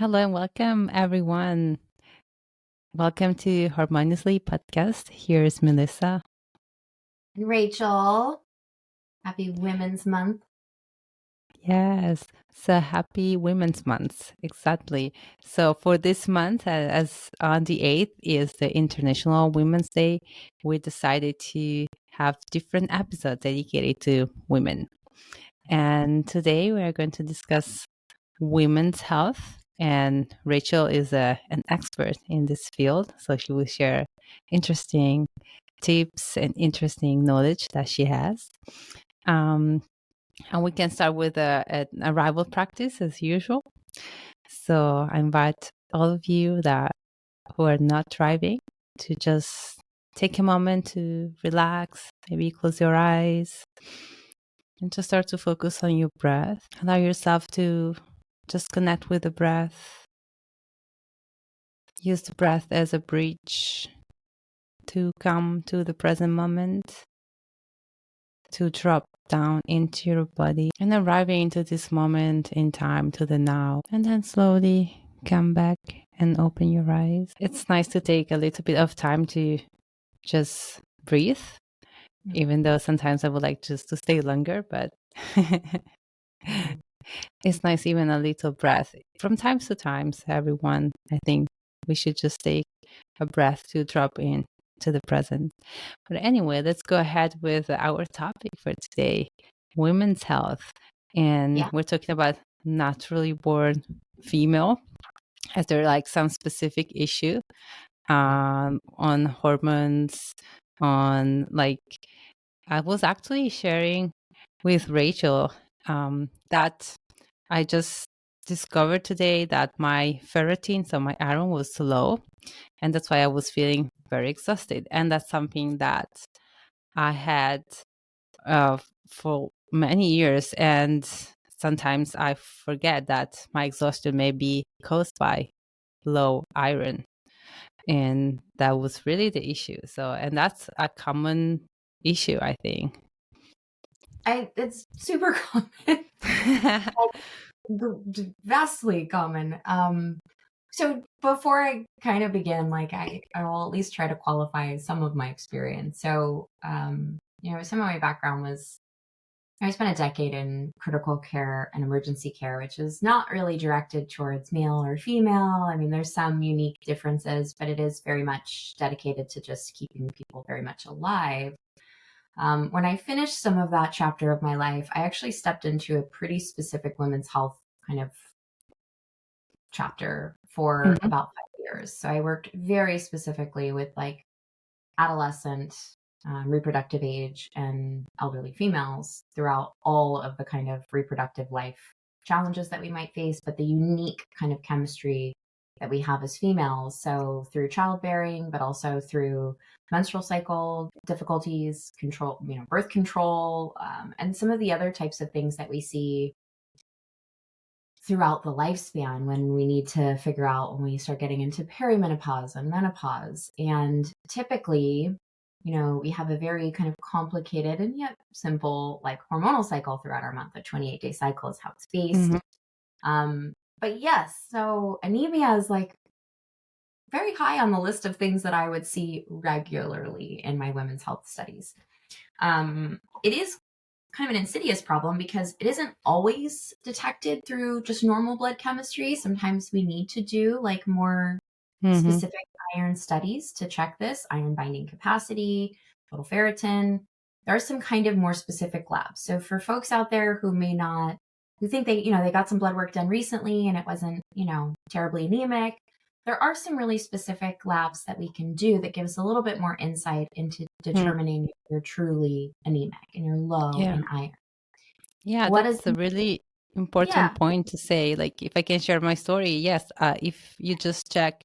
Hello and welcome, everyone. Welcome to Harmoniously podcast. Here's Melissa. And Rachel, happy Women's Month. Yes, so happy Women's Month. Exactly. So for this month, as on the 8th is the International Women's Day, we decided to have different episodes dedicated to women. And today we are going to discuss women's health. And Rachel is an expert in this field, so she will share interesting tips and interesting knowledge that she has. And we can start with an arrival practice as usual. So I invite all of you that who are not driving to just take a moment to relax, maybe close your eyes, and to start to focus on your breath. Allow yourself to just connect with the breath. Use the breath as a bridge to come to the present moment, to drop down into your body and arriving into this moment in time, to the now, and then slowly come back and open your eyes. It's nice to take a little bit of time to just breathe, even though sometimes I would like just to stay longer, but it's nice even a little breath. From time to time, everyone, I think we should just take a breath to drop in to the present. But anyway, let's go ahead with our topic for today, women's health. And we're talking about naturally born female. Is there like some specific issue on hormones, on like, I was actually sharing with Rachel that I just discovered today that my ferritin, so my iron, was low, and that's why I was feeling very exhausted. And that's something that I had for many years, and sometimes I forget that my exhaustion may be caused by low iron, and that was really the issue. So, and that's a common issue, I think. It's super common. Vastly common. So before I kind of begin, like I will at least try to qualify some of my experience. So, some of my background was I spent a decade in critical care and emergency care, which is not really directed towards male or female. I mean, there's some unique differences, but it is very much dedicated to just keeping people very much alive. When I finished some of that chapter of my life, I actually stepped into a pretty specific women's health kind of chapter for about 5 years. So I worked very specifically with like adolescent, reproductive age, and elderly females throughout all of the kind of reproductive life challenges that we might face, but the unique kind of chemistry that we have as females. So through childbearing, but also through menstrual cycle difficulties, control, birth control, and some of the other types of things that we see throughout the lifespan when we need to figure out when we start getting into perimenopause and menopause. And typically, we have a very kind of complicated and yet simple like hormonal cycle throughout our month. A 28-day cycle is how it's based. But yes, so anemia is like very high on the list of things that I would see regularly in my women's health studies. It is kind of an insidious problem because it isn't always detected through just normal blood chemistry. Sometimes we need to do like more specific iron studies to check this, iron binding capacity, total ferritin. There are some kind of more specific labs. So for folks out there who think they got some blood work done recently and it wasn't, terribly anemic, there are some really specific labs that we can do that gives a little bit more insight into determining if you're truly anemic and you're low in iron. Yeah, that's a really important point to say. Like, if I can share my story, yes, if you just check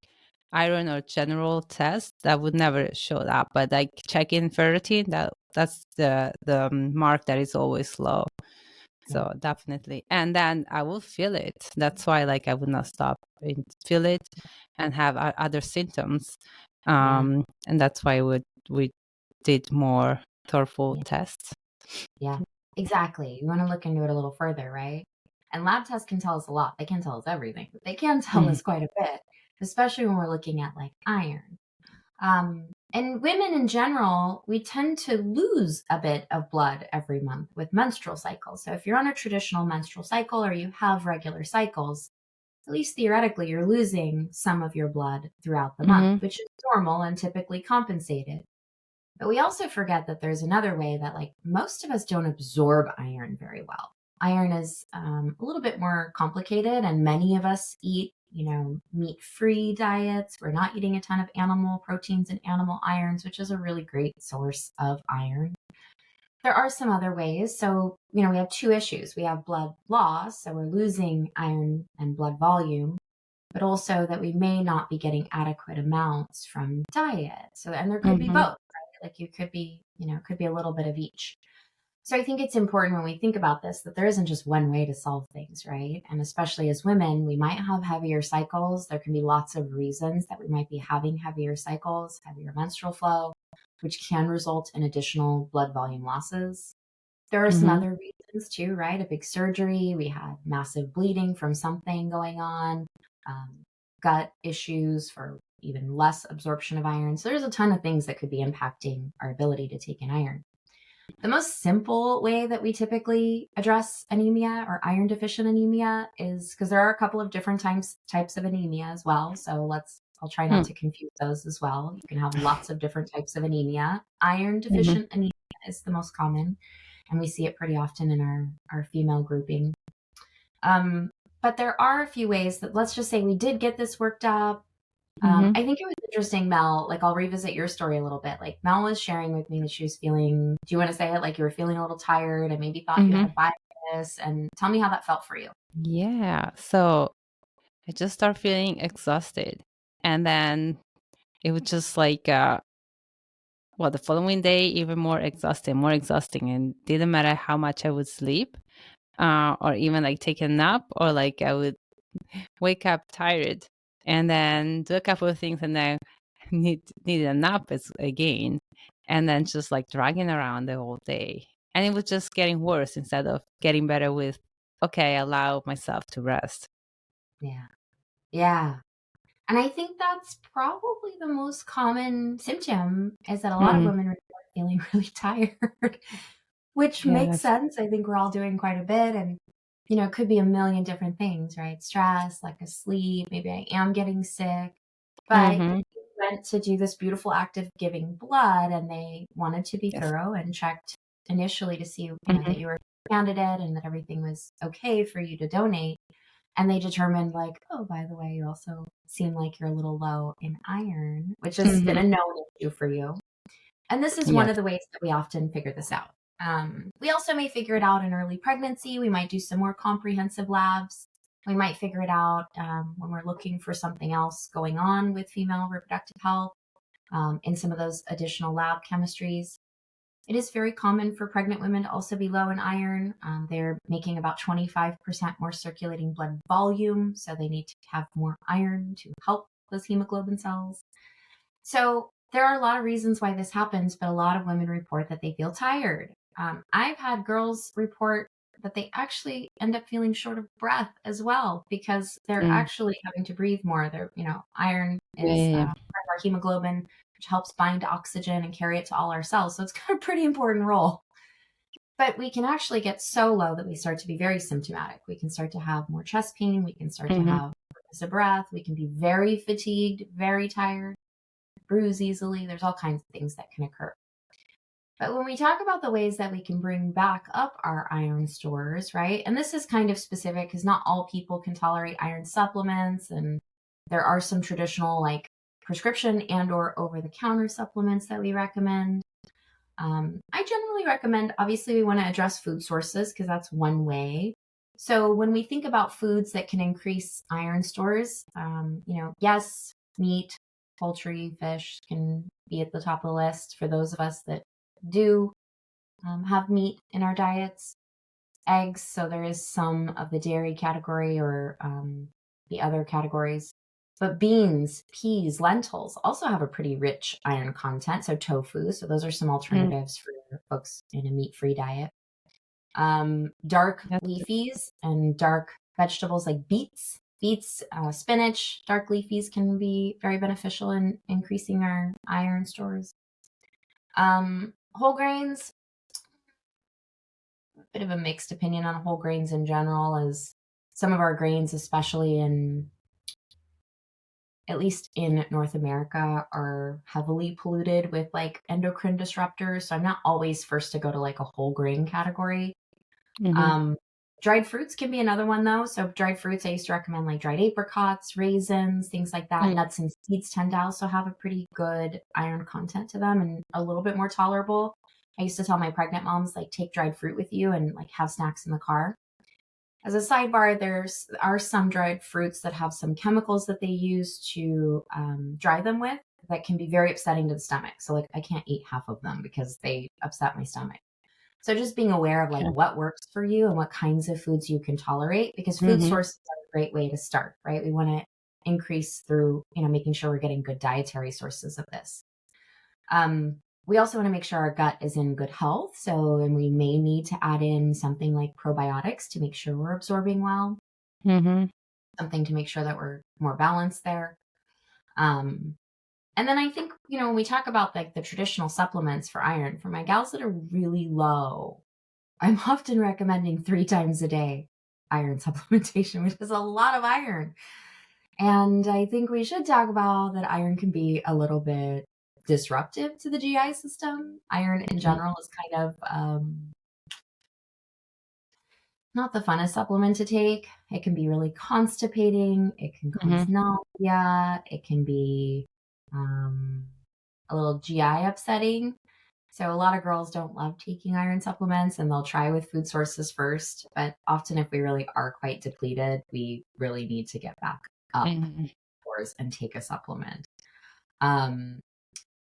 iron or general test, that would never show up. But like checking ferritin, that's the mark that is always low. So definitely. And then I will feel it. That's why like I would not stop and feel it and have other symptoms. And that's why we did more thorough tests. Yeah, exactly. You want to look into it a little further, right? And lab tests can tell us a lot. They can't tell us everything, but they can tell Mm. us quite a bit, especially when we're looking at like iron. And women in general, we tend to lose a bit of blood every month with menstrual cycles. So if you're on a traditional menstrual cycle or you have regular cycles, at least theoretically, you're losing some of your blood throughout the month, Mhm. which is normal and typically compensated. But we also forget that there's another way that, like, most of us don't absorb iron very well. Iron is a little bit more complicated, and many of us eat, meat-free diets. We're not eating a ton of animal proteins and animal irons, which is a really great source of iron. There are some other ways. So, we have two issues. We have blood loss, so we're losing iron and blood volume, but also that we may not be getting adequate amounts from diet. So, and there could be Mhm. both, right? Like you could be, could be a little bit of each. So I think it's important when we think about this that there isn't just one way to solve things, right? And especially as women, we might have heavier cycles. There can be lots of reasons that we might be having heavier cycles, heavier menstrual flow, which can result in additional blood volume losses. There are some Mhm. other reasons too, right? A big surgery, we had massive bleeding from something going on, um, gut issues for even less absorption of iron. So there's a ton of things that could be impacting our ability to take in iron. The most simple way that we typically address anemia or iron deficient anemia is because there are a couple of different types of anemia as well. So I'll try not Mm. to confuse those as well. You can have lots of different types of anemia. Iron Mhm. deficient anemia is the most common, and we see it pretty often in our female grouping. Um, but there are a few ways that, let's just say we did get this worked up. Mhm. I think it was interesting, Mel. Like, I'll revisit your story a little bit. Like, Mel was sharing with me that she was feeling, do you want to say it? Like, you were feeling a little tired and maybe thought you had Mhm. a bias. And tell me how that felt for you. Yeah. So I just start feeling exhausted. And then it was just like well, the following day even more exhausting. And didn't matter how much I would sleep, or even like take a nap, or like I would wake up tired and then do a couple of things and then need a nap again, and then just like dragging around the whole day. And it was just getting worse instead of getting better with, okay, allow myself to rest. Yeah. Yeah. And I think that's probably the most common symptom is that a lot of Mm, women report feeling really tired, which makes yes. sense. I think we're all doing quite a bit. And, it could be a million different things, right? Stress, lack of sleep, maybe I am getting sick. But Mm-hmm. you went to do this beautiful act of giving blood, and they wanted to be Yes. thorough and checked initially to see, that Mm-hmm. you were a candidate and that everything was okay for you to donate. And they determined, like, oh, by the way, you also seem like you're a little low in iron, which has been Mm-hmm. a known issue for you. And this is one Yes. of the ways that we often figure this out. We also may figure it out in early pregnancy. We might do some more comprehensive labs. We might figure it out when we're looking for something else going on with female reproductive health in some of those additional lab chemistries. It is very common for pregnant women to also be low in iron. They're making about 25% more circulating blood volume, so they need to have more iron to help those hemoglobin cells. So there are a lot of reasons why this happens, but a lot of women report that they feel tired. I've had girls report that they actually end up feeling short of breath as well because they're Mm. actually having to breathe more. Iron Yeah, is yeah, yeah. part of our hemoglobin, which helps bind oxygen and carry it to all our cells. So it's got a pretty important role. But we can actually get so low that we start to be very symptomatic. We can start to have more chest pain. We can start to Mm-hmm. have shortness of breath. We can be very fatigued, very tired, bruise easily. There's all kinds of things that can occur. But when we talk about the ways that we can bring back up our iron stores, right? And this is kind of specific because not all people can tolerate iron supplements, and there are some traditional like prescription and or over the counter supplements that we recommend. I generally recommend, obviously, we want to address food sources because that's one way. So when we think about foods that can increase iron stores, yes, meat, poultry, fish can be at the top of the list for those of us that do have meat in our diets. Eggs, so there is some of the dairy category or the other categories. But beans, peas, lentils also have a pretty rich iron content. So tofu. So those are some Mm. alternatives for folks in a meat-free diet. Dark That's good. leafies and dark vegetables like beets, spinach, dark leafies can be very beneficial in increasing our iron stores. Whole grains, a bit of a mixed opinion on whole grains in general, as some of our grains, especially in at least in North America, are heavily polluted with like endocrine disruptors. So I'm not always first to go to like a whole grain category. Mm-hmm. Um, dried fruits can be another one though. So dried fruits, I used to recommend like dried apricots, raisins, things like that. Mm. Nuts and seeds tend to also have a pretty good iron content to them and a little bit more tolerable. I used to tell my pregnant moms, like, take dried fruit with you and like have snacks in the car. As a sidebar, are some dried fruits that have some chemicals that they use to dry them with that can be very upsetting to the stomach. So like I can't eat half of them because they upset my stomach. So just being aware of like Okay. what works for you and what kinds of foods you can tolerate, because food Mm-hmm. sources are a great way to start, right? We want to increase through, making sure we're getting good dietary sources of this. We also want to make sure our gut is in good health. So, and we may need to add in something like probiotics to make sure we're absorbing well, Mm-hmm. something to make sure that we're more balanced there. Um, and then I think, when we talk about like the traditional supplements for iron, for my gals that are really low, I'm often recommending 3 times a day iron supplementation, which is a lot of iron. And I think we should talk about that iron can be a little bit disruptive to the GI system. Iron in general is kind of not the funnest supplement to take. It can be really constipating. It can cause Mm-hmm. nausea. It can be a little GI upsetting. So a lot of girls don't love taking iron supplements and they'll try with food sources first. But often if we really are quite depleted, we really need to get back up Mm-hmm. and take a supplement. Um,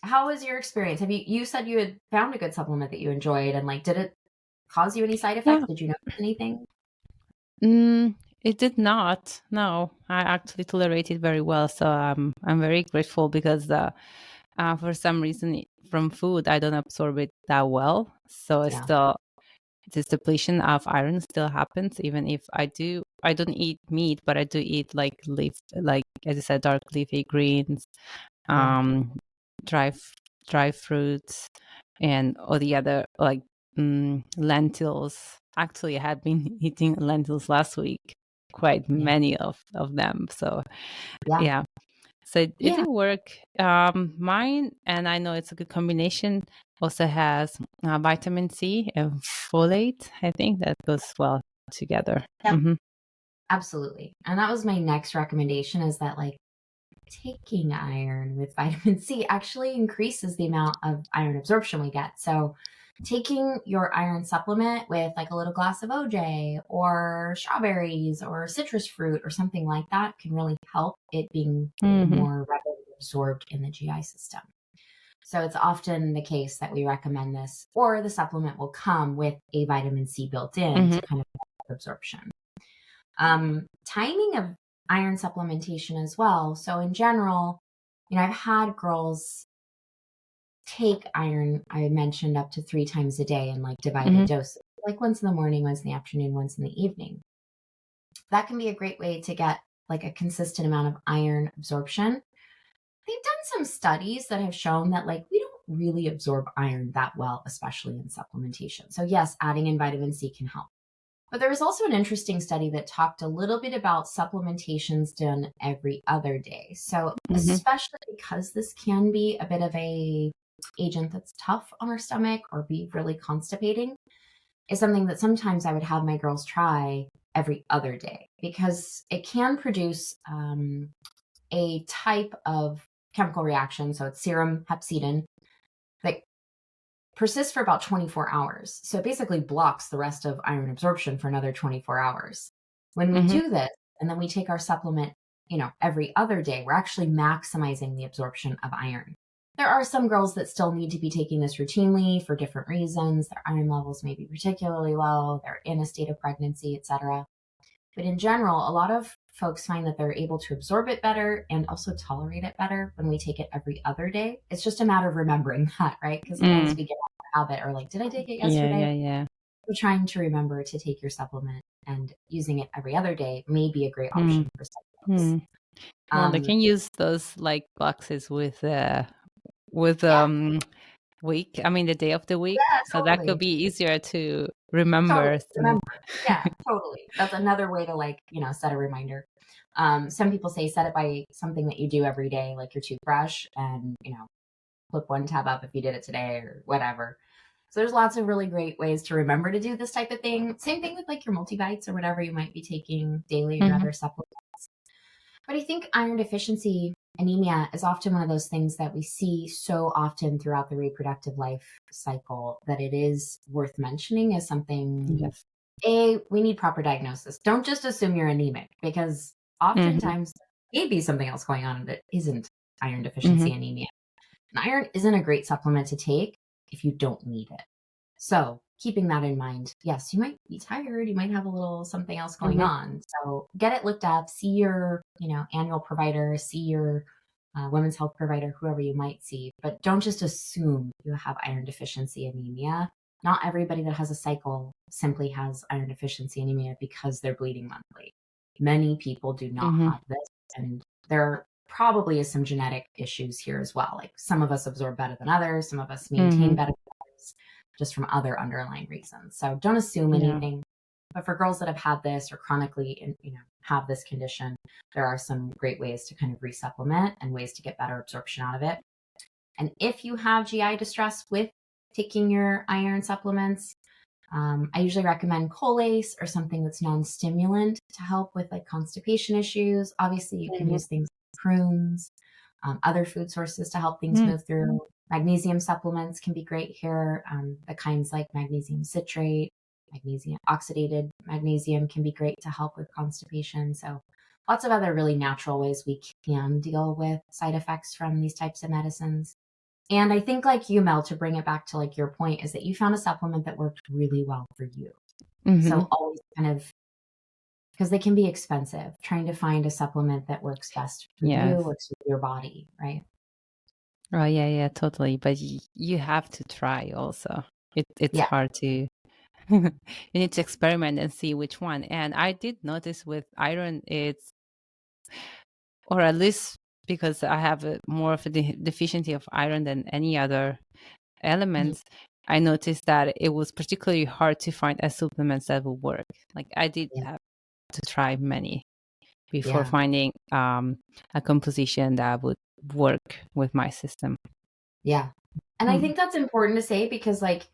how was your experience? You said you had found a good supplement that you enjoyed, and like, did it cause you any side effects? Yeah. Did you notice anything? It did not. No, I actually tolerate it very well. So I'm very grateful because for some reason from food I don't absorb it that well. So it's Yeah. still this depletion of iron still happens even if I don't eat meat, but I do eat like like as I said, dark leafy greens, Yeah. um, dry dry fruits, and all the other like lentils. Actually, I had been eating lentils last week, quite Yeah. many of them. So Yeah. yeah, so it Yeah. did work. Mine, and I know it's a good combination, also has vitamin C and folate. I think that goes well together. Yep. Hmm. Absolutely. And that was my next recommendation, is that like taking iron with vitamin C actually increases the amount of iron absorption we get. So taking your iron supplement with like a little glass of OJ or strawberries or citrus fruit or something like that can really help it being Hmm. more readily absorbed in the GI system. So it's often the case that we recommend this, or the supplement will come with a vitamin C built in Hmm. to kind of help absorption. Timing of iron supplementation as well. So in general, I've had girls take iron, I mentioned, up to 3 times a day in like divided Hmm. doses, like once in the morning, once in the afternoon, once in the evening. That can be a great way to get like a consistent amount of iron absorption. They've done some studies that have shown that like we don't really absorb iron that well, especially in supplementation. So yes, adding in vitamin C can help. But there was also an interesting study that talked a little bit about supplementations done every other day. So Hmm. especially because this can be a bit of a agent that's tough on our stomach or be really constipating, is something that sometimes I would have my girls try every other day, because it can produce a type of chemical reaction. So it's serum hepcidin that persists for about 24 hours. So it basically blocks the rest of iron absorption for another 24 hours. When we Hmm. do this and then we take our supplement, every other day, we're actually maximizing the absorption of iron. There are some girls that still need to be taking this routinely for different reasons. Their iron levels may be particularly low, they're in a state of pregnancy, etc. But in general, a lot of folks find that they're able to absorb it better and also tolerate it better when we take it every other day. It's just a matter of remembering that, right? Because sometimes Mm. we get out of the habit, or like, did I take it Yeah, yesterday? yeah, yeah. you're trying to remember to take your supplement, and using it every other day may be a great Mm. option for some folks. Well, they can use those like boxes with Yeah, week. I mean, the day of the week, yeah, so that could totally. be easier to remember. Totally. Remember. Yeah, totally. That's another way to like, set a reminder. Some people say set it by something that you do every day, like your toothbrush, and, flip one tab up if you did it today or whatever. So there's lots of really great ways to remember to do this type of thing. Same thing with like your multivites or whatever you might be taking daily or Mhm. other supplements. But I think iron deficiency, anemia, is often one of those things that we see so often throughout the reproductive life cycle that it is worth mentioning as something. Yes. We need proper diagnosis. Don't just assume you're anemic, because Mhm. oftentimes there may be something else going on that isn't iron deficiency Mhm. anemia. And iron isn't a great supplement to take if you don't need it. So keeping that in mind, yes, you might be tired, you might have a little something else going Mhm. on. So get it looked up, see your, annual provider, see your women's health provider, whoever you might see, but don't just assume you have iron deficiency anemia. Not everybody that has a cycle simply has iron deficiency anemia because they're bleeding monthly. Many people do not Mhm. have this, and there probably is some genetic issues here as well. Like some of us absorb better than others, some of us maintain Mhm. better than others, just from other underlying reasons. So don't assume Yeah. anything. But for girls that have had this or chronically, have this condition, there are some great ways to kind of resupplement and ways to get better absorption out of it. And if you have GI distress with taking your iron supplements, I usually recommend Colace or something that's non-stimulant to help with like constipation issues. Obviously, you can Mhm. use things like prunes, other food sources to help things Mm. move through. Magnesium supplements can be great here. The kinds like magnesium citrate, magnesium oxidated magnesium can be great to help with constipation. So lots of other really natural ways we can deal with side effects from these types of medicines. And I think like you, Mel, to bring it back to like your point, is that you found a supplement that worked really well for you. Mhm. So always kind of, because they can be expensive, trying to find a supplement that works best for you, Yes. works with your body, right? Oh yeah, yeah, totally. But you have to try also. It's Yeah. hard to you need to experiment and see which one. And I did notice with iron, it's or at least because I have more of a deficiency of iron than any other Mhm. elements, I noticed that it was particularly hard to find a supplements that would work. Like I did Yeah. have to try many before Yeah. finding a composition that would work with my system. Yeah. And I Hmm. think that's important to say, because like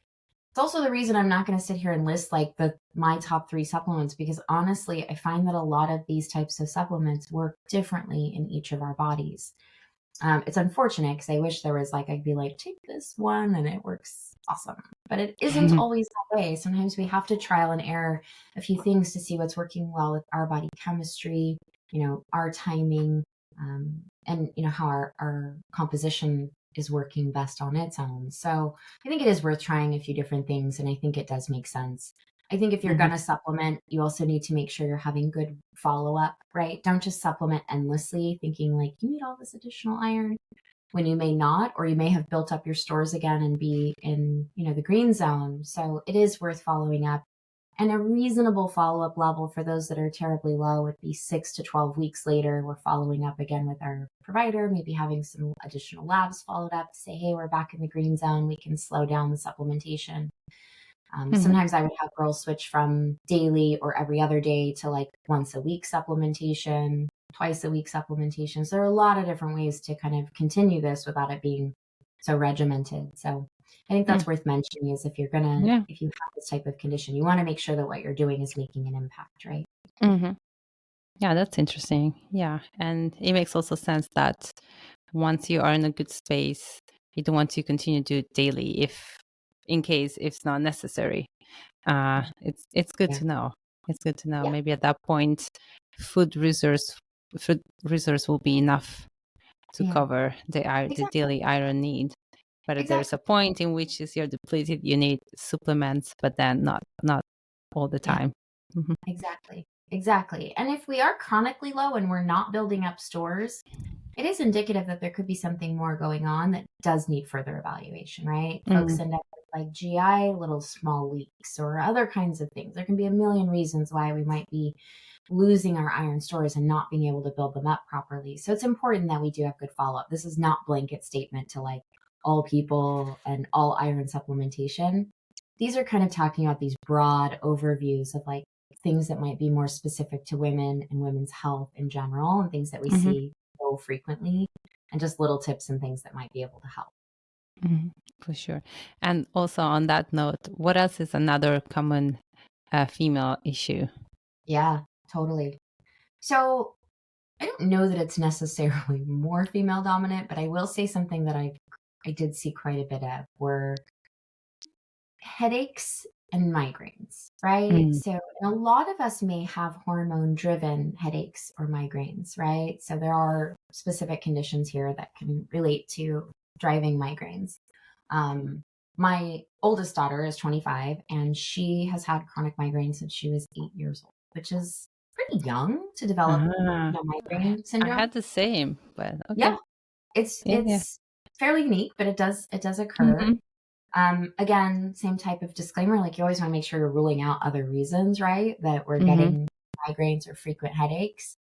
it's also the reason I'm not going to sit here and list like my top 3 supplements, because honestly, I find that a lot of these types of supplements work differently in each of our bodies. It's unfortunate because I wish there was like, I'd be like, take this one and it works awesome. But it isn't always that way. Sometimes we have to trial and error a few things to see what's working well with our body chemistry, our timing, and, how our composition is working best on its own. So I think it is worth trying a few different things. And I think it does make sense. I think if you're Hmm. going to supplement, you also need to make sure you're having good follow up, right? Don't just supplement endlessly thinking like you need all this additional iron when you may not, or you may have built up your stores again and be in, the green zone. So it is worth following up. And a reasonable follow up level for those that are terribly low would be 6 to 12 weeks later. We're following up again with our provider, maybe having some additional labs followed up to say, hey, we're back in the green zone. We can slow down the supplementation. Hmm. Sometimes I would have girls switch from daily or every other day to like once a week supplementation, twice a week supplementation. So there are a lot of different ways to kind of continue this without it being so regimented. So I think that's worth mentioning, is Yeah. if you have this type of condition, you want to make sure that what you're doing is making an impact, right? Hmm. Yeah, that's interesting. Yeah. And it makes also sense that once you are in a good space, you don't want to continue to do it daily if in case it's not necessary. It's good Yeah. to know. It's good to know. Yeah. Maybe at that point food resource food resource will be enough to Yeah. cover the Exactly. daily iron need. But if there's a Exactly. point in which is you're depleted, you need supplements, but then not all the Yeah. time. Hmm. Exactly. Exactly. And if we are chronically low and we're not building up stores, it is indicative that there could be something more going on that does need further evaluation, right? Folks Mm. end up with like GI little small leaks or other kinds of things. There can be a million reasons why we might be losing our iron stores and not being able to build them up properly. So it's important that we do have good follow-up. This is not blanket statement to like all people and all iron supplementation. These are kind of talking about these broad overviews of like things that might be more specific to women and women's health in general, and things that we Hmm. see so frequently, and just little tips and things that might be able to help. Hmm. For sure. And also on that note, what else is another common female issue? Yeah, totally. So I don't know that it's necessarily more female dominant, but I will say something that I did see quite a bit of were headaches and migraines, right? Mm. So a lot of us may have hormone driven headaches or migraines, right? So there are specific conditions here that can relate to driving migraines. Um, my oldest daughter is 25 and she has had chronic migraines since she was 8 years old, which is pretty young to develop Ah, migraine I syndrome. had the same, but Yeah, okay. it's Yeah, yeah. it's fairly unique, but it does occur. Hmm. Again, same type of disclaimer, like you always want to make sure you're ruling out other reasons, right? That we're Hmm. getting migraines or frequent headaches.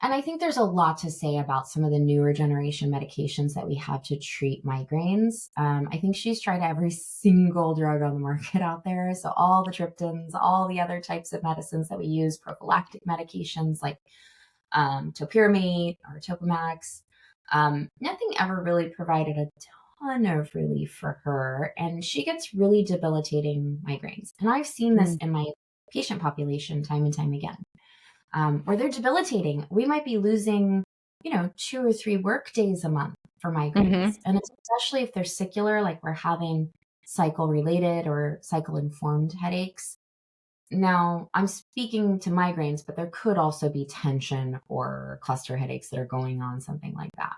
And I think there's a lot to say about some of the newer generation medications that we have to treat migraines. I think she's tried every single drug on the market out there. So all the triptans, all the other types of medicines that we use, prophylactic medications like topiramate or Topamax. Nothing ever really provided a ton of relief for her, and she gets really debilitating migraines. And I've seen this in my patient population time and time again, where they're debilitating. We might be losing, 2 or 3 work days a month for Hmm. migraines, and especially if they're secular, like we're having cycle related or cycle informed headaches. Now, I'm speaking to migraines, but there could also be tension or cluster headaches that are going on, something like that.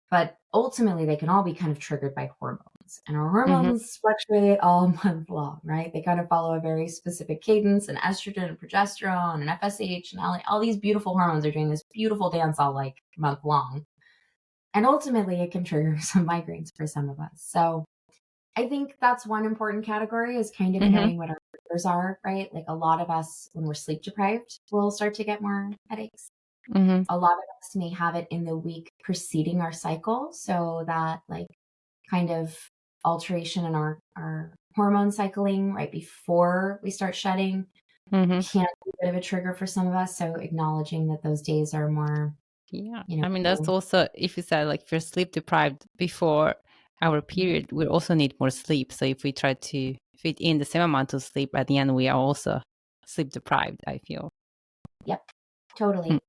But ultimately, they can all be kind of triggered by hormones. And our Hmm. hormones fluctuate all month long, right? They kind of follow a very specific cadence, and estrogen and progesterone and FSH and all these beautiful hormones are doing this beautiful dance all like month long. And ultimately, it can trigger some migraines for some of us. So I think that's one important category is kind of Hmm. knowing what our triggers are, right? Like a lot of us, when we're sleep deprived, will start to get more headaches. Hmm. A lot of us may have it in the week preceding our cycle. So that like kind of alteration in our hormone cycling right before we start shedding Hmm. can be a bit of a trigger for some of us. So acknowledging that those days are more, Yeah. you I mean, that's know, also, if you said like if you're sleep deprived before our Mhm. period, we also need more sleep. So if we try to fit in the same amount of sleep at the end, we are also sleep deprived, I feel. Yep, totally.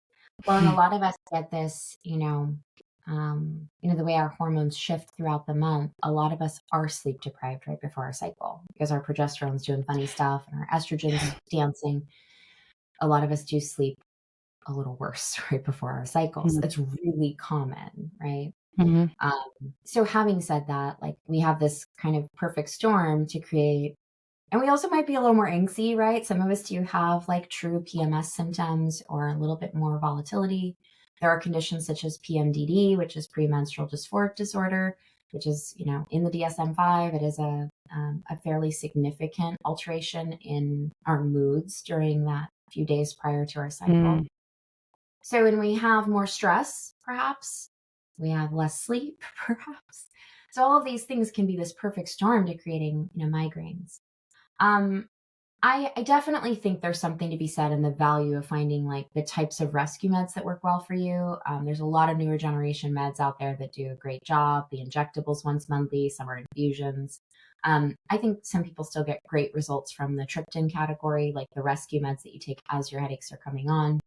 Well, and a lot of us get this, the way our hormones shift throughout the month, a lot of us are sleep deprived right before our cycle because our progesterone's doing funny stuff and our estrogen's dancing. A lot of us do sleep a little worse right before our cycles. It's really common, right? Hmm. So having said that, like we have this kind of perfect storm to create. And we also might be a little more angsty, right? Some of us do have like true PMS symptoms or a little bit more volatility. There are conditions such as PMDD, which is premenstrual dysphoric disorder, which is, in the DSM-5. It is a fairly significant alteration in our moods during that few days prior to our cycle. So when we have more stress, perhaps, we have less sleep, perhaps. So all of these things can be this perfect storm to creating, migraines. Um, I definitely think there's something to be said in the value of finding like the types of rescue meds that work well for you. There's a lot of newer generation meds out there that do a great job. The injectables once monthly, some are infusions. I think some people still get great results from the triptan category, like the rescue meds that you take as your headaches are coming on.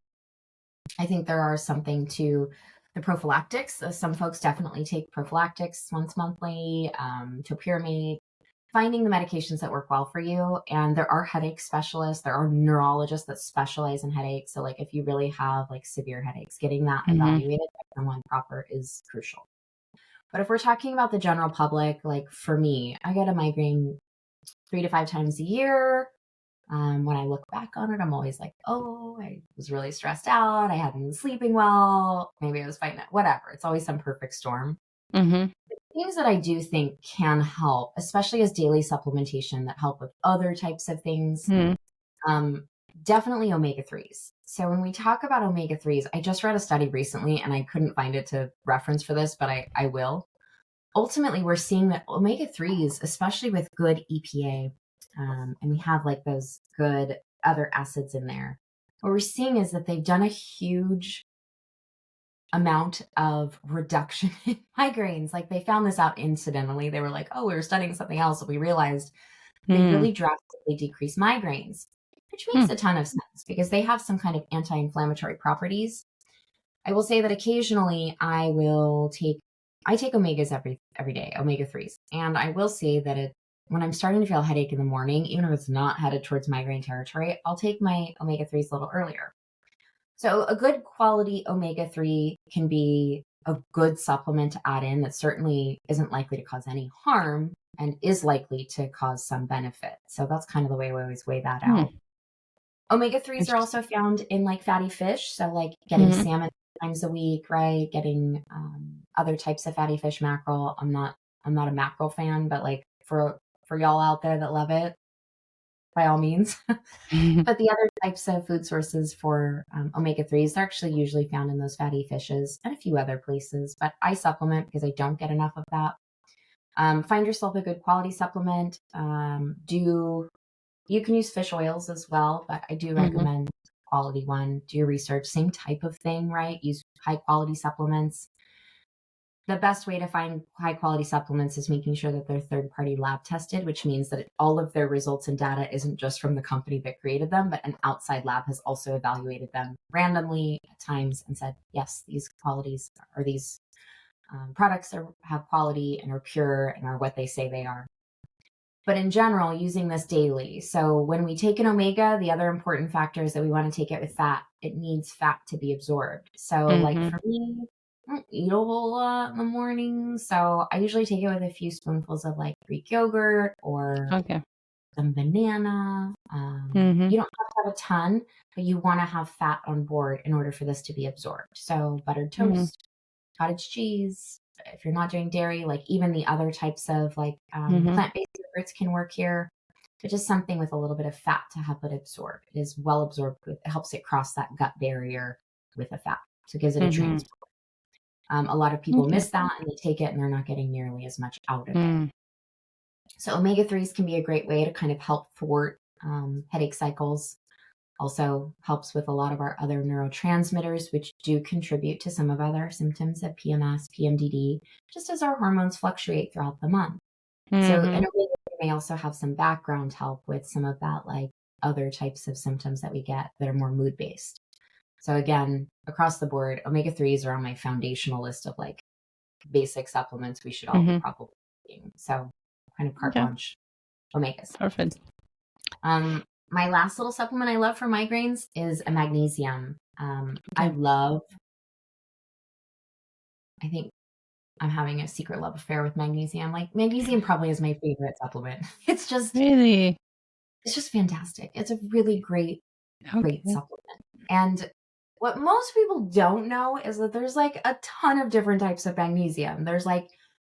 I think there are something to the prophylactics. Some folks definitely take prophylactics once monthly, topiramate, finding the medications that work well for you. And there are headache specialists, there are neurologists that specialize in headaches. So like if you really have like severe headaches, getting that Hmm. evaluated by someone proper is crucial. But if we're talking about the general public, like for me, I get a migraine 3 to 5 times a year. When I look back on it, I'm always like, oh, I was really stressed out. I hadn't been sleeping well. Maybe I was fighting it, whatever. It's always some perfect storm. Hmm. things that I do think can help, especially as daily supplementation that help with other types of things, Mm. definitely omega-3s. So when we talk about omega-3s, I just read a study recently and I couldn't find it to reference for this, but I will. Ultimately, we're seeing that omega-3s, especially with good EPA, and we have like those good other acids in there, what we're seeing is that they've done a huge amount of reduction in migraines. Like they found this out incidentally. They were like, oh, we were studying something else, and we realized they Mm. really drastically decrease migraines, which makes a ton of sense because they have some kind of anti-inflammatory properties. I will say that occasionally I take omegas every day, omega-3s. And I will say that when I'm starting to feel a headache in the morning, even if it's not headed towards migraine territory, I'll take my omega-3s a little earlier. So a good quality omega-3 can be a good supplement to add in that certainly isn't likely to cause any harm and is likely to cause some benefit. So that's kind of the way we always weigh that Mm. out. Omega-3s are Interesting. also found in like fatty fish. So like getting salmon times a week, right? Getting other types of fatty fish, mackerel. I'm not a mackerel fan, but like for y'all out there that love it, by all means. But the other types of food sources for omega-3s, they're actually usually found in those fatty fishes and a few other places. But I supplement because I don't get enough of that. Find yourself a good quality supplement. You can use fish oils as well, but I do recommend quality one. Do your research, same type of thing, right? Use high quality supplements. The best way to find high quality supplements is making sure that they're third party lab tested, which means that all of their results and data isn't just from the company that created them, but an outside lab has also evaluated them randomly at times and said, yes, these qualities or these products have quality and are pure and are what they say they are. But in general, using this daily. So when we take an omega, the other important factor is that we want to take it with fat. It needs fat to be absorbed. So like for me, I don't eat a whole lot in the morning. So I usually take it with a few spoonfuls of like Greek yogurt or Okay. some banana. You don't have to have a ton, but you want to have fat on board in order for this to be absorbed. So buttered toast, cottage cheese. If you're not doing dairy, like even the other types of like plant-based yogurts can work here, but just something with a little bit of fat to help it absorb. It is well absorbed. It helps it cross that gut barrier with the fat. So it gives it a transport. A lot of people miss that and they take it and they're not getting nearly as much out of it. So omega-3s can be a great way to kind of help thwart headache cycles. Also helps with a lot of our other neurotransmitters, which do contribute to some of other symptoms of PMS, PMDD, just as our hormones fluctuate throughout the month. So in a way, they may also have some background help with some of that, like other types of symptoms that we get that are more mood-based. So again, across the board, omega-3s are on my foundational list of like basic supplements we should all be probably taking. So kind of carte blanche omegas. Perfect. My last little supplement I love for migraines is a magnesium. I think I'm having a secret love affair with magnesium. Like magnesium probably is my favorite supplement. It's just fantastic. It's a really great supplement. And what most people don't know is that there's like a ton of different types of magnesium. There's like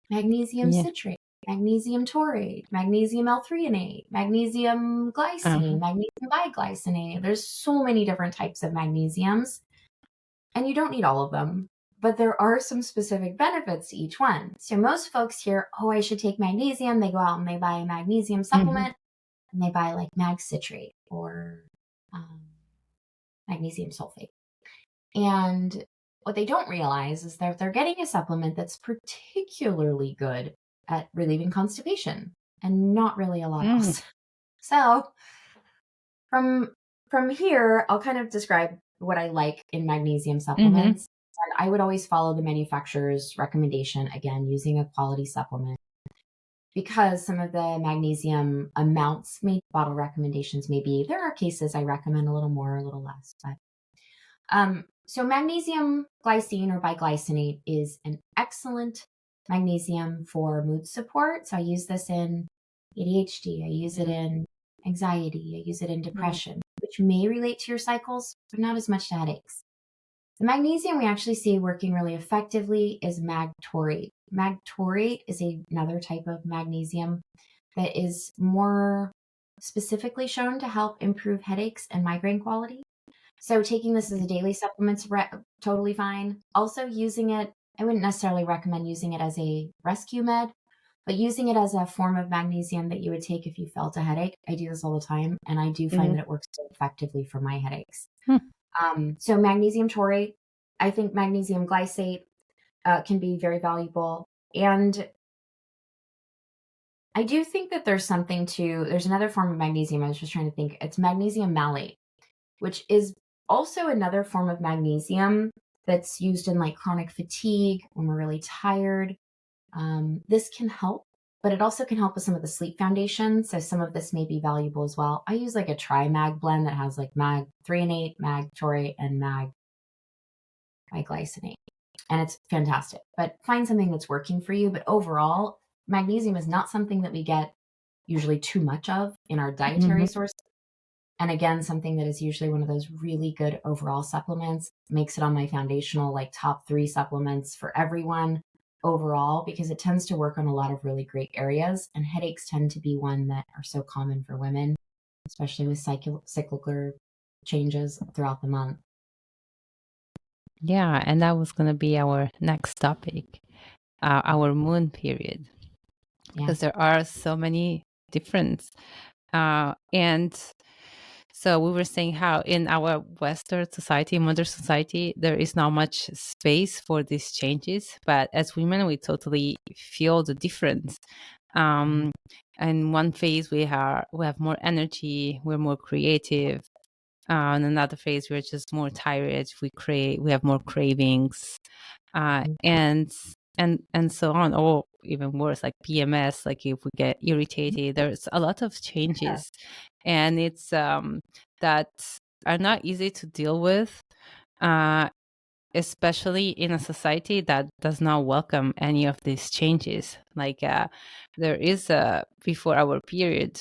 magnesium citrate, magnesium taurate, magnesium L-threonate, magnesium glycine, magnesium biglycinate. There's so many different types of magnesiums, and you don't need all of them, but there are some specific benefits to each one. So most folks hear, oh, I should take magnesium. They go out and they buy a magnesium supplement, and they buy like mag citrate or magnesium sulfate. And what they don't realize is that they're getting a supplement that's particularly good at relieving constipation and not really a lot else. So from here, I'll kind of describe what I like in magnesium supplements. And I would always follow the manufacturer's recommendation, again, using a quality supplement, because some of the magnesium amounts bottle recommendations may be, there are cases I recommend a little more, a little less, but so magnesium glycine or biglycinate is an excellent magnesium for mood support. So I use this in ADHD. I use it in anxiety. I use it in depression, which may relate to your cycles, but not as much to headaches. The magnesium we actually see working really effectively is mag taurate. Magtorate is another type of magnesium that is more specifically shown to help improve headaches and migraine quality. So taking this as a daily supplement's totally fine. Also using it, I wouldn't necessarily recommend using it as a rescue med, but using it as a form of magnesium that you would take if you felt a headache. I do this all the time, and I do find that it works so effectively for my headaches. So magnesium taurate, I think magnesium glycate can be very valuable. And I do think that there's another form of magnesium. I was just trying to think. It's magnesium malate, which is also another form of magnesium that's used in like chronic fatigue when we're really tired. This can help, but it also can help with some of the sleep foundation. So some of this may be valuable as well. I use like a tri-mag blend that has like mag 3 and 8, mag taurate, and mag glycinate. And it's fantastic. But find something that's working for you. But overall, magnesium is not something that we get usually too much of in our dietary sources. And again, something that is usually one of those really good overall supplements. Makes it on my foundational like top 3 supplements for everyone overall, because it tends to work on a lot of really great areas. And headaches tend to be one that are so common for women, especially with cyclical changes throughout the month. Yeah, and that was going to be our next topic, our moon period, because there are so many different. And so we were saying how in our Western society, modern society, there is not much space for these changes. But as women, we totally feel the difference. In one phase, we have more energy, we're more creative. In another phase, we're just more tired. We have more cravings, and so on. Or even worse, like PMS. Like if we get irritated, there's a lot of changes, and it's that are not easy to deal with, especially in a society that does not welcome any of these changes. Like there is before our period,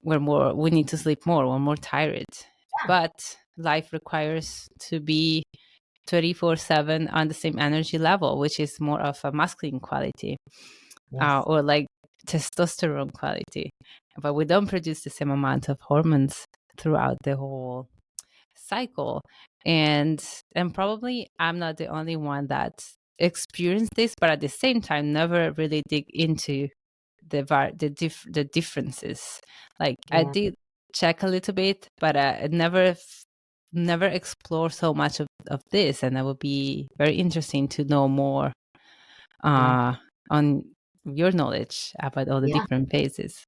we need to sleep more, we're more tired. But life requires to be 24/7 on the same energy level, which is more of a masculine quality, or like testosterone quality. But we don't produce the same amount of hormones throughout the whole cycle. And probably I'm not the only one that experienced this, but at the same time, never really dig into the differences. Like I did check a little bit, but I never explore so much of this, and that would be very interesting to know more on your knowledge about all the different phases.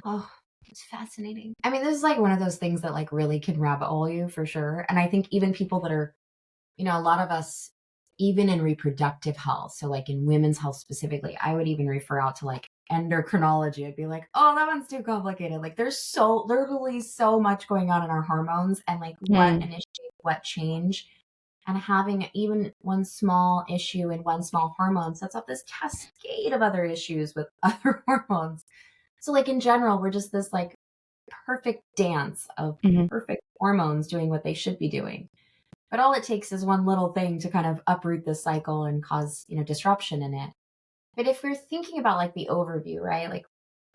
Oh, it's fascinating. I mean, this is like one of those things that like really can rabbit hole you for sure. And I think even people that are, a lot of us, even in reproductive health, so like in women's health specifically, I would even refer out to like endocrinology. I'd be like, oh, that one's too complicated. Like there's literally so much going on in our hormones, and like what initiate what change. And having even one small issue in one small hormone sets up this cascade of other issues with other hormones. So like in general, we're just this like perfect dance of perfect hormones doing what they should be doing. But all it takes is one little thing to kind of uproot this cycle and cause, disruption in it. But if we're thinking about like the overview, right? Like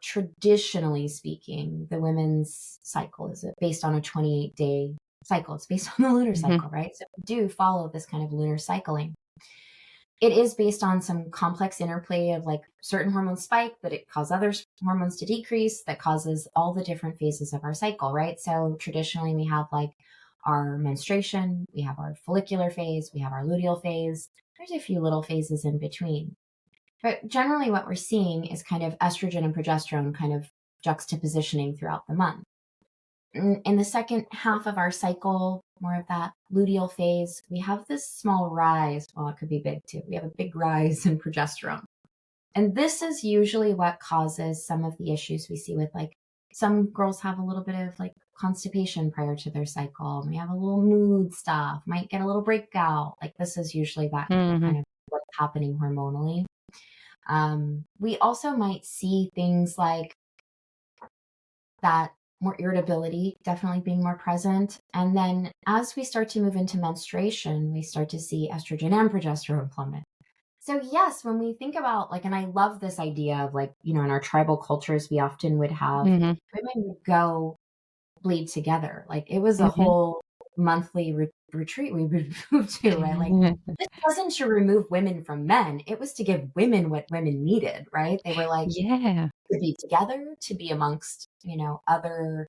traditionally speaking, the women's cycle is based on a 28-day cycle. It's based on the lunar cycle, right? So we do follow this kind of lunar cycling. It is based on some complex interplay of like certain hormones spike, that it cause other hormones to decrease, that causes all the different phases of our cycle, right? So traditionally we have like our menstruation, we have our follicular phase, we have our luteal phase. There's a few little phases in between. But generally what we're seeing is kind of estrogen and progesterone kind of juxtapositioning throughout the month. In the second half of our cycle, more of that luteal phase, we have this small rise. Well, it could be big too. We have a big rise in progesterone. And this is usually what causes some of the issues we see with like some girls have a little bit of like constipation prior to their cycle. We have a little mood stuff, might get a little breakout. Like this is usually that kind of what's happening hormonally. We also might see things like that more irritability definitely being more present. And then as we start to move into menstruation, we start to see estrogen and progesterone plummet. So yes, when we think about like, and I love this idea of like, in our tribal cultures, we often would have Mhm. women would go bleed together. Like it was a Mhm. whole monthly retreat we would move to, right? Like this wasn't to remove women from men. It was to give women what women needed, right? They were like Yeah. to be together, to be amongst, other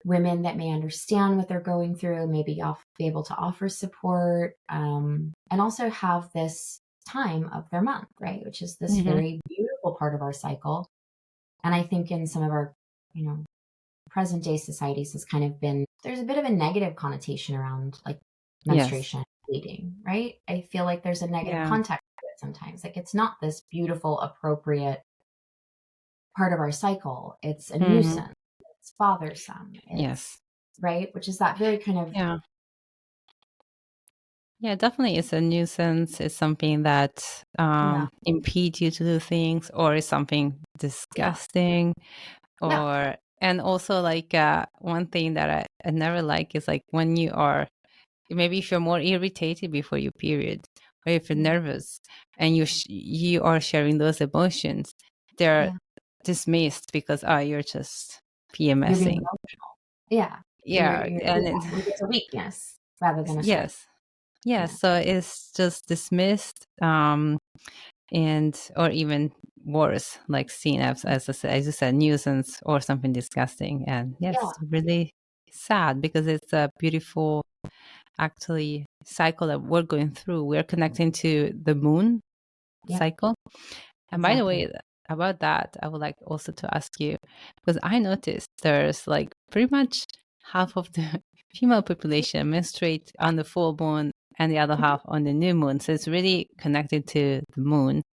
women that may understand what they're going through, maybe be able to offer support, and also have this time of their month, right? Which is this Mhm. very beautiful part of our cycle. And I think in some of our, you know, present day societies has kind of been, there's a bit of a negative connotation around like Yes. menstruation, bleeding, right? I feel like there's a negative Yeah. context to it sometimes. Like it's not this beautiful, appropriate part of our cycle. It's a Mhm. nuisance. It's bothersome. It's Yes. right, which is that very kind of Yeah. Yeah, definitely it's a nuisance. It's something that yeah, impedes you to do things, or is something yeah, disgusting. yeah, Or and also like one thing that I never like is like when you are maybe if you're more irritated before your period, or if you're mm, nervous and you are sharing those emotions, they're yeah. dismissed because you're just You're being PMSing. emotional. Yeah, Yeah, yeah, and like it's a weakness rather than a strength. yes, yes. Yeah, So it's just dismissed, and or even worse, like seen as you said, nuisance or something disgusting. And yeah, yes, really sad because it's a beautiful, actually, cycle that we're going through. We're connecting to the moon yep, cycle. And by the exactly. way, about that, I would like also to ask you, because I noticed there's like pretty much half of the female population menstruate on the full moon and the other Mhm, half on the new moon. So it's really connected to the moon,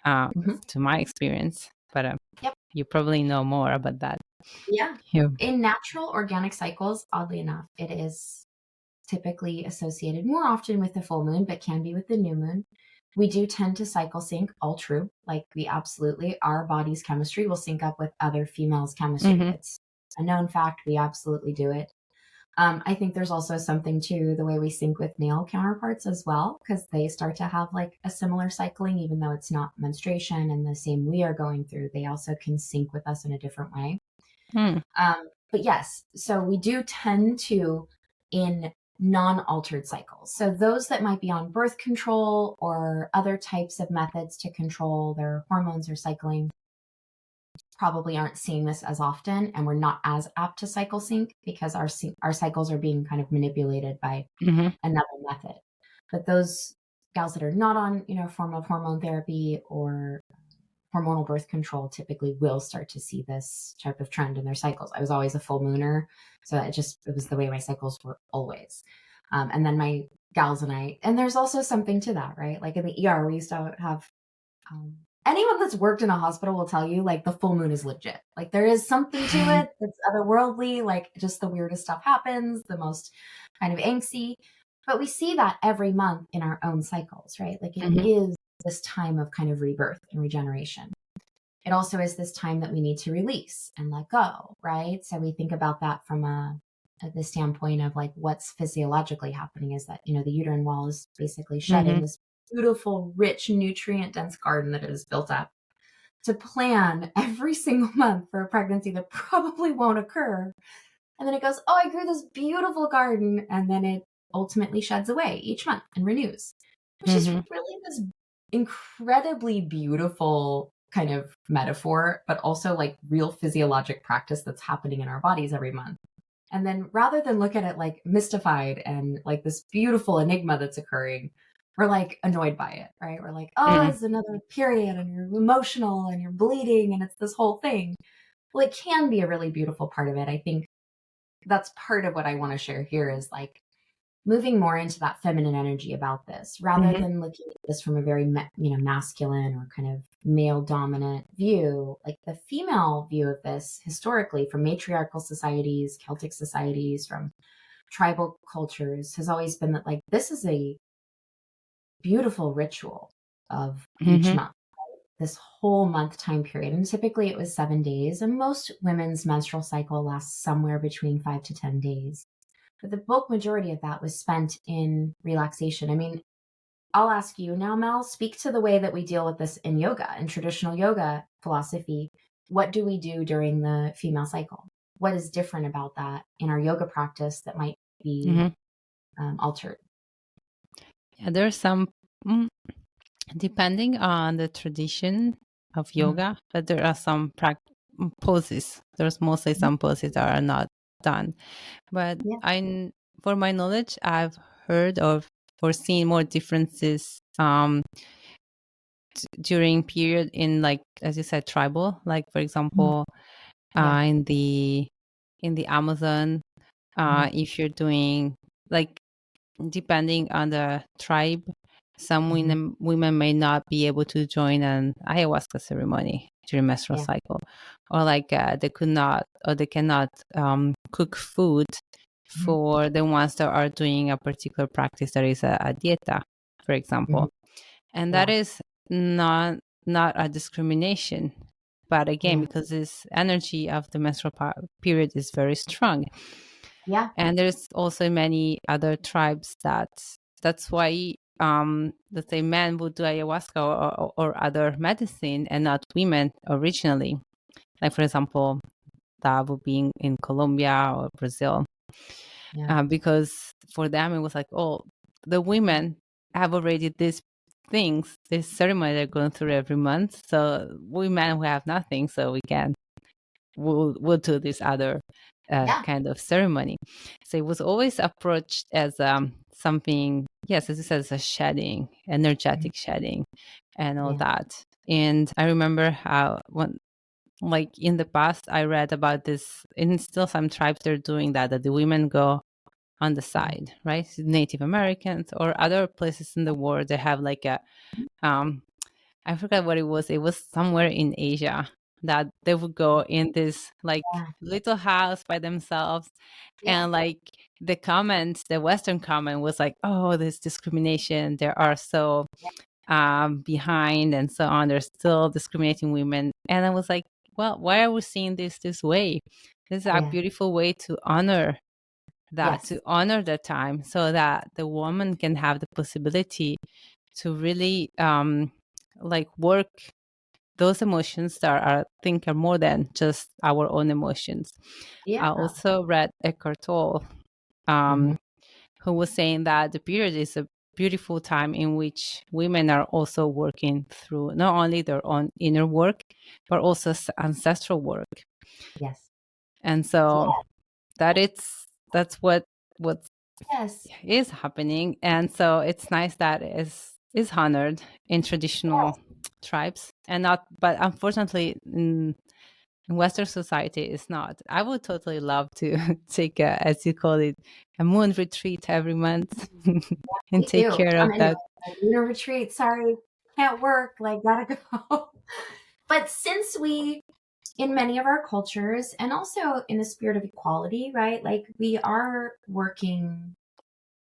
uh, mhm, to my experience. But yep, you probably know more about that. yeah. Yeah. In natural organic cycles, oddly enough, it is typically associated more often with the full moon, but can be with the new moon. We do tend to cycle sync, all true. Like we absolutely, our body's chemistry will sync up with other females' chemistry. Mm-hmm. It's a known fact. We absolutely do it. I think there's also something to the way we sync with male counterparts as well, because they start to have like a similar cycling, even though it's not menstruation and the same we are going through. They also can sync with us in a different way. Mm. But yes, so we do tend to in non-altered cycles. So those that might be on birth control or other types of methods to control their hormones or cycling probably aren't seeing this as often, and we're not as apt to cycle sync because our cycles are being kind of manipulated by Mm-hmm. another method. But those gals that are not on, form of hormone therapy or hormonal birth control typically will start to see this type of trend in their cycles. I was always a full mooner, so it was the way my cycles were always. And then my gals and there's also something to that, right? Like in the ER, we used to have um, anyone that's worked in a hospital will tell you like the full moon is legit. Like there is something to it that's otherworldly. Like just the weirdest stuff happens, the most kind of angsty. But we see that every month in our own cycles, right? Like it Mm-hmm. is this time of kind of rebirth and regeneration. It also is this time that we need to release and let go, right? So we think about that from the standpoint of like what's physiologically happening is that, the uterine wall is basically Mm-hmm. shedding this beautiful, rich, nutrient dense garden that it has built up to plan every single month for a pregnancy that probably won't occur. And then it goes, oh, I grew this beautiful garden. And then it ultimately sheds away each month and renews, which is Mm-hmm. really this incredibly beautiful kind of metaphor, but also like real physiologic practice that's happening in our bodies every month. And then rather than look at it like mystified and like this beautiful enigma that's occurring, we're like annoyed by it, right? We're like, oh, Mm-hmm. it's another period and you're emotional and you're bleeding and it's this whole thing. Well, it can be a really beautiful part of it. I think that's part of what I want to share here is like moving more into that feminine energy about this rather Mm-hmm. than looking at this from a very masculine or kind of male dominant view. Like the female view of this historically from matriarchal societies, Celtic societies, from tribal cultures has always been that like this is a beautiful ritual of each Mm-hmm. month, this whole month time period. And typically it was 7 days, and most women's menstrual cycle lasts somewhere between 5 to 10 days. But the bulk majority of that was spent in relaxation. I mean, I'll ask you now, Mel, speak to the way that we deal with this in yoga, in traditional yoga philosophy. What do we do during the female cycle? What is different about that in our yoga practice that might be Hmm. altered? Yeah, there's some, mm, depending on the tradition of Mhm. yoga, but there are some poses. There's mostly Mhm. some poses that are not done. But Yeah. for my knowledge, I've heard of or seen more differences during period in, like, as you said, tribal. Like, for Mhm. example, Yeah. in the Amazon, Mhm. if you're doing, like, depending on the tribe, some Mhm. women may not be able to join an ayahuasca ceremony during menstrual Yeah. cycle, or like they cannot cook food Mhm. for the ones that are doing a particular practice that is a dieta, for example. Mhm. And that Yeah. is not a discrimination, but again, Yeah. because this energy of the menstrual period is very strong. Yeah. And there's also many other tribes that's why, let's say, men would do ayahuasca or other medicine and not women originally. Like, for example, that would be in Colombia or Brazil, Yeah. because for them it was like, oh, the women have already these things, this ceremony they're going through every month, so we men who have nothing, so we'll do this other Yeah. kind of ceremony. So it was always approached as something, yes, as you said, as a shedding, Mhm. energetic shedding, and all Yeah. that. And I remember how, when, like, in the past, I read about this. In still some tribes, they're doing that the women go on the Mhm. side, right? Native Americans or other places in the world, they have like a um I forgot what it was. It was somewhere in Asia that they would go in this, like, Yeah. little house by themselves, Yeah. and, like, the Western comment was like, "Oh, there's discrimination. They are so behind and so on. They're still discriminating women." And I was like, "Well, why are we seeing this way? This is a Yeah. beautiful way to honor that, to Yes. honor the time, so that the woman can have the possibility to really like work those emotions that are, I think, are more than just our own emotions." Yeah. I also read Eckhart Tolle, Mhm. um, who was saying that the period is a beautiful time in which women are also working through not only their own inner work, but also ancestral work. Yes. Yeah. And so that's what Yes. is happening. And so it's nice that is honored in traditional tribes, and not, but unfortunately in Western society it's not. I would totally love to take a, as you call it, a moon retreat every month and Me take too. care I'm of in that. a lunar retreat. Sorry, can't work. Like, gotta go. But since we, in many of our cultures, and also in the spirit of equality, right? Like, we are working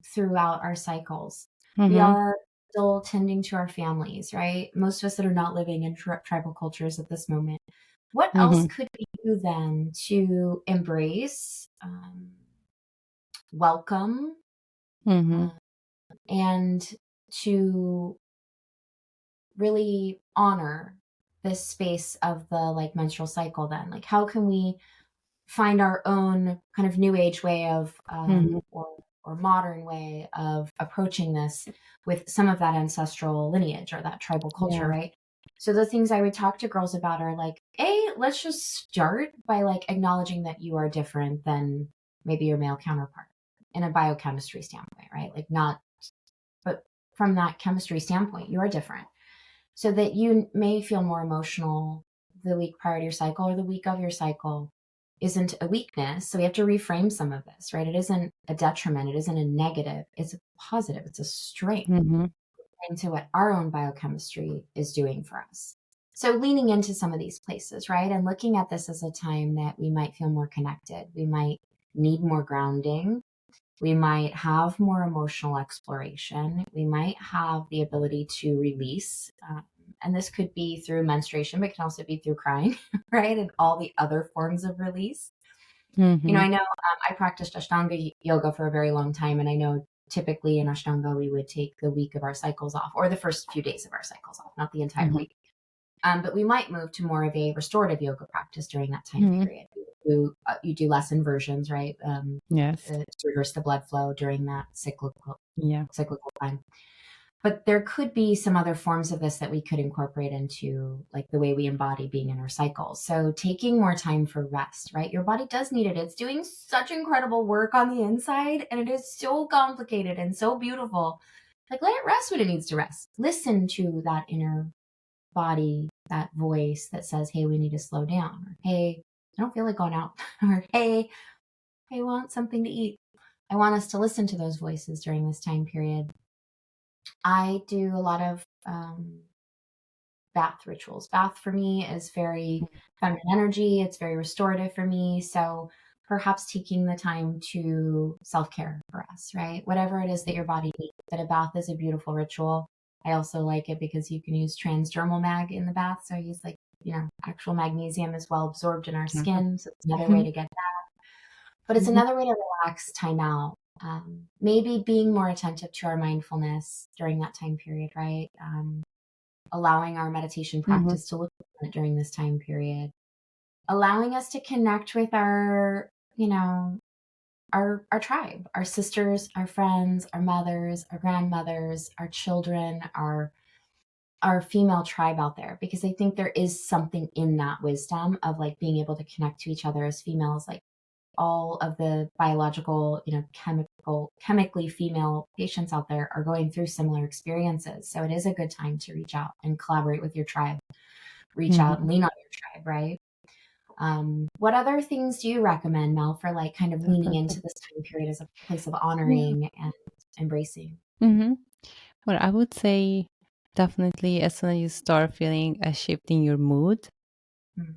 throughout our cycles. We Mm-hmm. are still tending to our families, right? Most of us that are not living in tribal cultures at this moment. What else Mm-hmm. could we do then to embrace, welcome, Mm-hmm. uh, and to really honor this space of the like menstrual cycle then? Like, how can we find our own kind of new age way of Mm-hmm. or modern way of approaching this with some of that ancestral lineage or that tribal culture, Yeah. right? So the things I would talk to girls about are like, let's just start by like acknowledging that you are different than maybe your male counterpart in a biochemistry standpoint, right? Like, not, but from that chemistry standpoint, you are different. So that you may feel more emotional the week prior to your cycle or the week of your cycle isn't a weakness. So we have to reframe some of this, right? It isn't a detriment. It isn't a negative. It's a positive. It's a strength Mm-hmm. into what our own biochemistry is doing for us. So leaning into some of these places, right? And looking at this as a time that we might feel more connected. We might need more grounding. We might have more emotional exploration. We might have the ability to release. And this could be through menstruation, but it can also be through crying, right? And all the other forms of release. Mm-hmm. I know I practiced Ashtanga yoga for a very long time. And I know typically in Ashtanga, we would take the week of our cycles off, or the first few days of our cycles off, not the entire Mhm. week. But we might move to more of a restorative yoga practice during that time Mhm. period. You do less inversions, right? Yes. To reverse the blood flow during that Yeah. cyclical time. But there could be some other forms of this that we could incorporate into like the way we embody being in our cycles. So taking more time for rest, right? Your body does need it. It's doing such incredible work on the inside, and it is so complicated and so beautiful. Like, let it rest when it needs to rest. Listen to that inner body, that voice that says, hey, we need to slow down, or hey, I don't feel like going out, or hey, I want something to eat. I want us to listen to those voices during this time period. I do a lot of bath rituals. Bath for me is very feminine energy, it's very restorative for me. So perhaps taking the time to self care for us, right? Whatever it is that your body needs, but a bath is a beautiful ritual. I also like it because you can use transdermal mag in the bath. So I use like, actual magnesium is well absorbed in our Mhm. skin. So it's another way Mhm. to get that. But it's Mhm. another way to relax, time out. Maybe being more attentive to our mindfulness during that time period, right? Allowing our meditation Mhm. practice to look different during this time period, allowing us to connect with our tribe, our sisters, our friends, our mothers, our grandmothers, our children, our female tribe out there, because I think there is something in that wisdom of like being able to connect to each other as females. Like all of the biological, chemically female patients out there are going through similar experiences. So it is a good time to reach out and collaborate with your tribe, reach out Mhm. and lean on your tribe, right? What other things do you recommend, Mel, for like kind of leaning Definitely. into this time period as a place of Yeah. honoring and embracing? Mhm. Well, I would say definitely as soon as you start feeling a shift in your mood, Mm,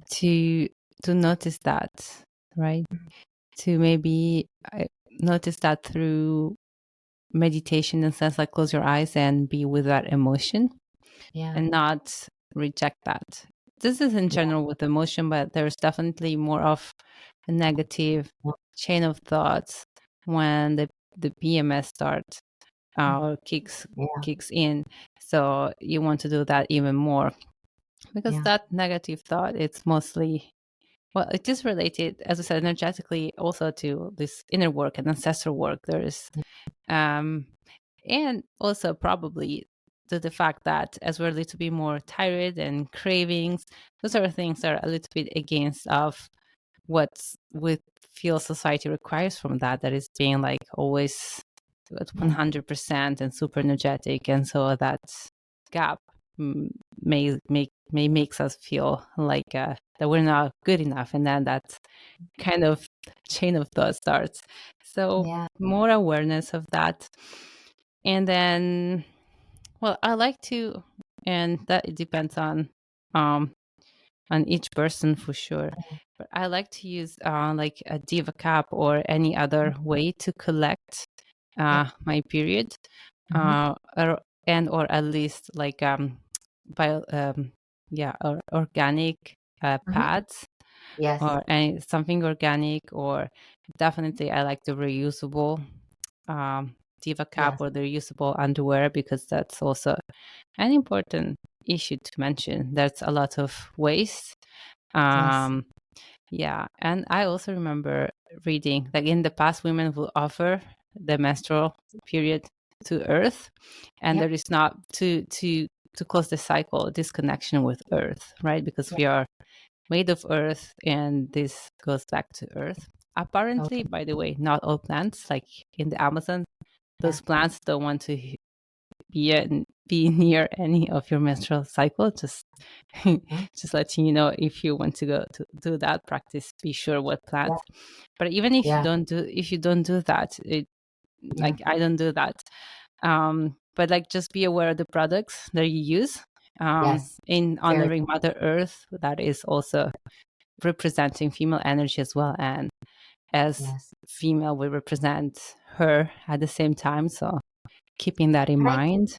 to notice that, right? mm, To maybe notice that through meditation, in a sense, like close your eyes and be with that emotion yeah, and not reject that. This is in yeah, general with emotion, but there's definitely more of a negative chain of thoughts when the PMS starts or yeah, kicks in. So you want to do that even more because yeah, that negative thought, it's mostly, well, it is related, as I said, energetically also to this inner work and ancestral work. There's um and also probably to the fact that as we're a little bit more tired and cravings, those are things that are a little bit against of what we feel society requires from that is being like always at yeah, 100% and super energetic. And so that gap may makes us feel like that we're not good enough, and then that kind of chain of thought starts. So yeah, more awareness of that. And then, well, I like to, and that it depends um on each person for sure. But I like to use like a diva cup or any other way to collect yep, my period, hmm, or, and or at least like bio yeah, or organic hmm, pads yes, or any something organic, or definitely I like the reusable diva cup yes, or the reusable underwear, because that's also an important issue to mention. There's a lot of waste. yes, um yeah, and I also remember reading like in the past women will offer the menstrual period to earth, and yep, there is not to close the cycle, this connection with earth, right? Because yep, we are made of earth and this goes back to earth. Apparently, totally, by the way, not all plants, like in the Amazon, yeah, those plants don't want to be near any of your menstrual cycle. Just huh, just letting you know, if you want to go to do that practice, be sure what yeah, plant. But even if yeah, you don't do that, it, yeah, like I don't do that. But like just be aware of the products that you use yes, in very, honoring Mother Earth. That is also representing female energy as well, and as yes. female we represent her at the same time, so keeping that in And I think mind.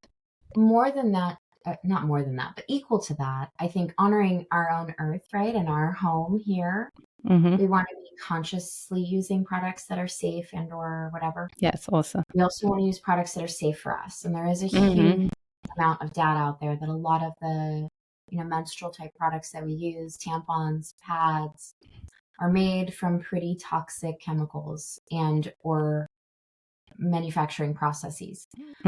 more than that, not more than that, but equal to that, I think honoring our own earth, right, and our home here. Hmm. We want to be consciously using products that are safe and or whatever. Yes, also. We also want to use products that are safe for us. And there is a Mm-hmm. huge amount of data out there that a lot of the menstrual type products that we use, tampons, pads, are made from pretty toxic chemicals and or manufacturing processes.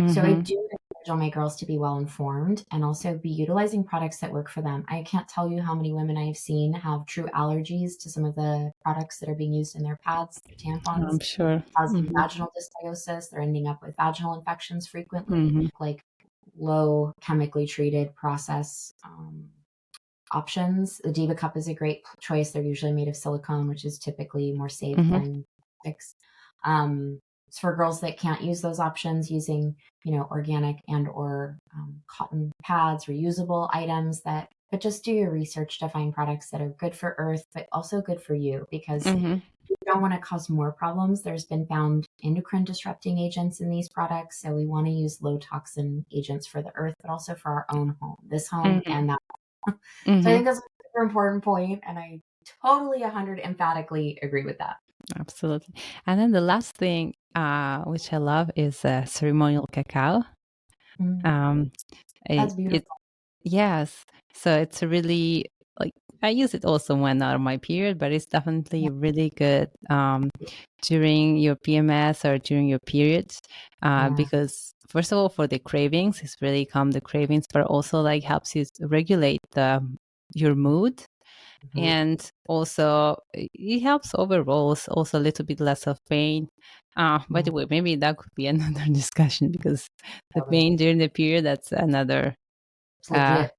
So I Mm-hmm. do encourage all my girls to be well informed and also be utilizing products that work for them. I can't tell you how many women I have seen have true allergies to some of the products that are being used in their pads, their tampons, I'm sure. causing Mm-hmm. vaginal dysbiosis. They're ending up with vaginal infections frequently, Mm-hmm. like low chemically treated process options. The Diva Cup is a great choice. They're usually made of silicone, which is typically more safe Mm-hmm. than sticks. It's for girls that can't use those options, using organic and or cotton pads, reusable items but just do your research to find products that are good for earth but also good for you, because Mm-hmm. we don't want to cause more problems. There's been found endocrine disrupting agents in these products, so we want to use low toxin agents for the earth but also for our own home, this home Mm-hmm. and that. So I Mm-hmm. think that's a super important point, and I totally 100 emphatically agree with that. Absolutely. And then the last thing, which I love, is ceremonial cacao. Mm, Um, that's it beautiful. yes. So it's really like I use it also when not on my period, but it's definitely Yeah, really good during your PMS or during your periods, yeah, because first of all, for the cravings, it's really calm the cravings, but also like helps you to regulate your mood. mhm, And also it helps overall. It's also a little bit less of pain. By yeah, the way, maybe that could be another discussion, because the totally. pain during the period, that's another It's uh legit.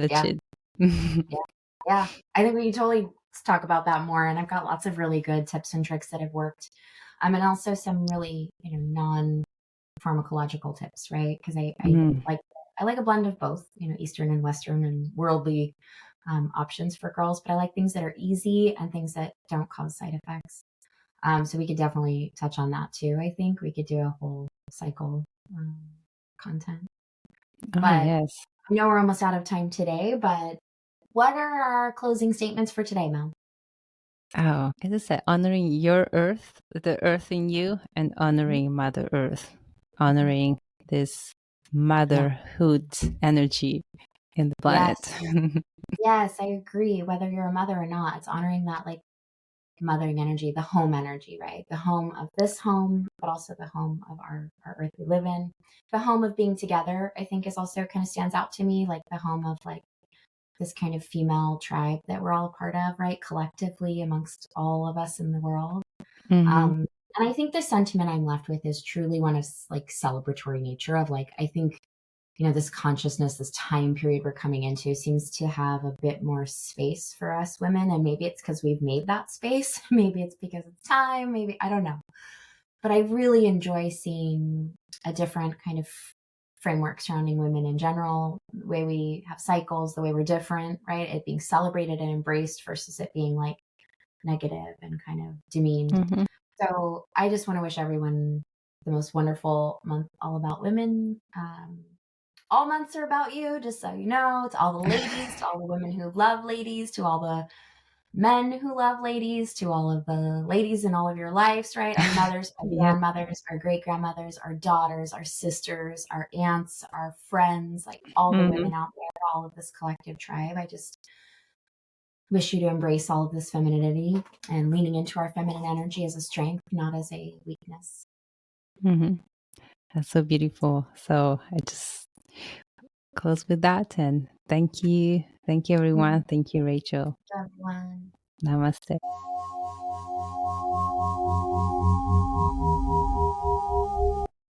Yeah, legit. yeah, yeah. I think we can totally talk about that more. And I've got lots of really good tips and tricks that have worked. And also some really, non pharmacological tips, right? Because Mm, I like a blend of both, Eastern and Western and worldly options for girls, but I like things that are easy and things that don't cause side effects. So we could definitely touch on that too. I think we could do a whole cycle content. oh But yes. I know we're almost out of time today, but what are our closing statements for today, Mel? Oh, as I said, honoring your earth, the earth in you, and Mhm, honoring Mother Earth, mhm. honoring this Yeah. motherhood energy in the planet. Yes. Yes, I agree. Whether you're a mother or not, it's honoring that like mothering energy, the home energy, right? The home of this home, but also the home of our earth we live in. The home of being together, I think, is also kind of stands out to me, like the home of like this kind of female tribe that we're all a part of, right? Collectively amongst all of us in the world. Hmm. And I think the sentiment I'm left with is truly one of like celebratory nature of like, I think, this consciousness, this time period we're coming into seems to have a bit more space for us women. And maybe it's because we've made that space. Maybe it's because it's time. Maybe, I don't know. But I really enjoy seeing a different kind of framework surrounding women in general, the way we have cycles, the way we're different, right? It being celebrated and embraced versus it being like negative and kind of demeaned. Hmm. So I just want to wish everyone the most wonderful month all about women. All months are about you, just so you know. To all the ladies, to all the women who love ladies, to all the men who love ladies, to all of the ladies in all of your lives, right? Our mothers, our Yes. grandmothers, our great grandmothers, our daughters, our sisters, our aunts, our friends, like all the Hmm. women out there, all of this collective tribe. I just wish you to embrace all of this femininity and leaning into our feminine energy as a strength, not as a weakness. Hmm. That's so beautiful. So I just close with that, and thank you. Thank you, Mm, everyone. Thank you, Rachel. everyone. Namaste.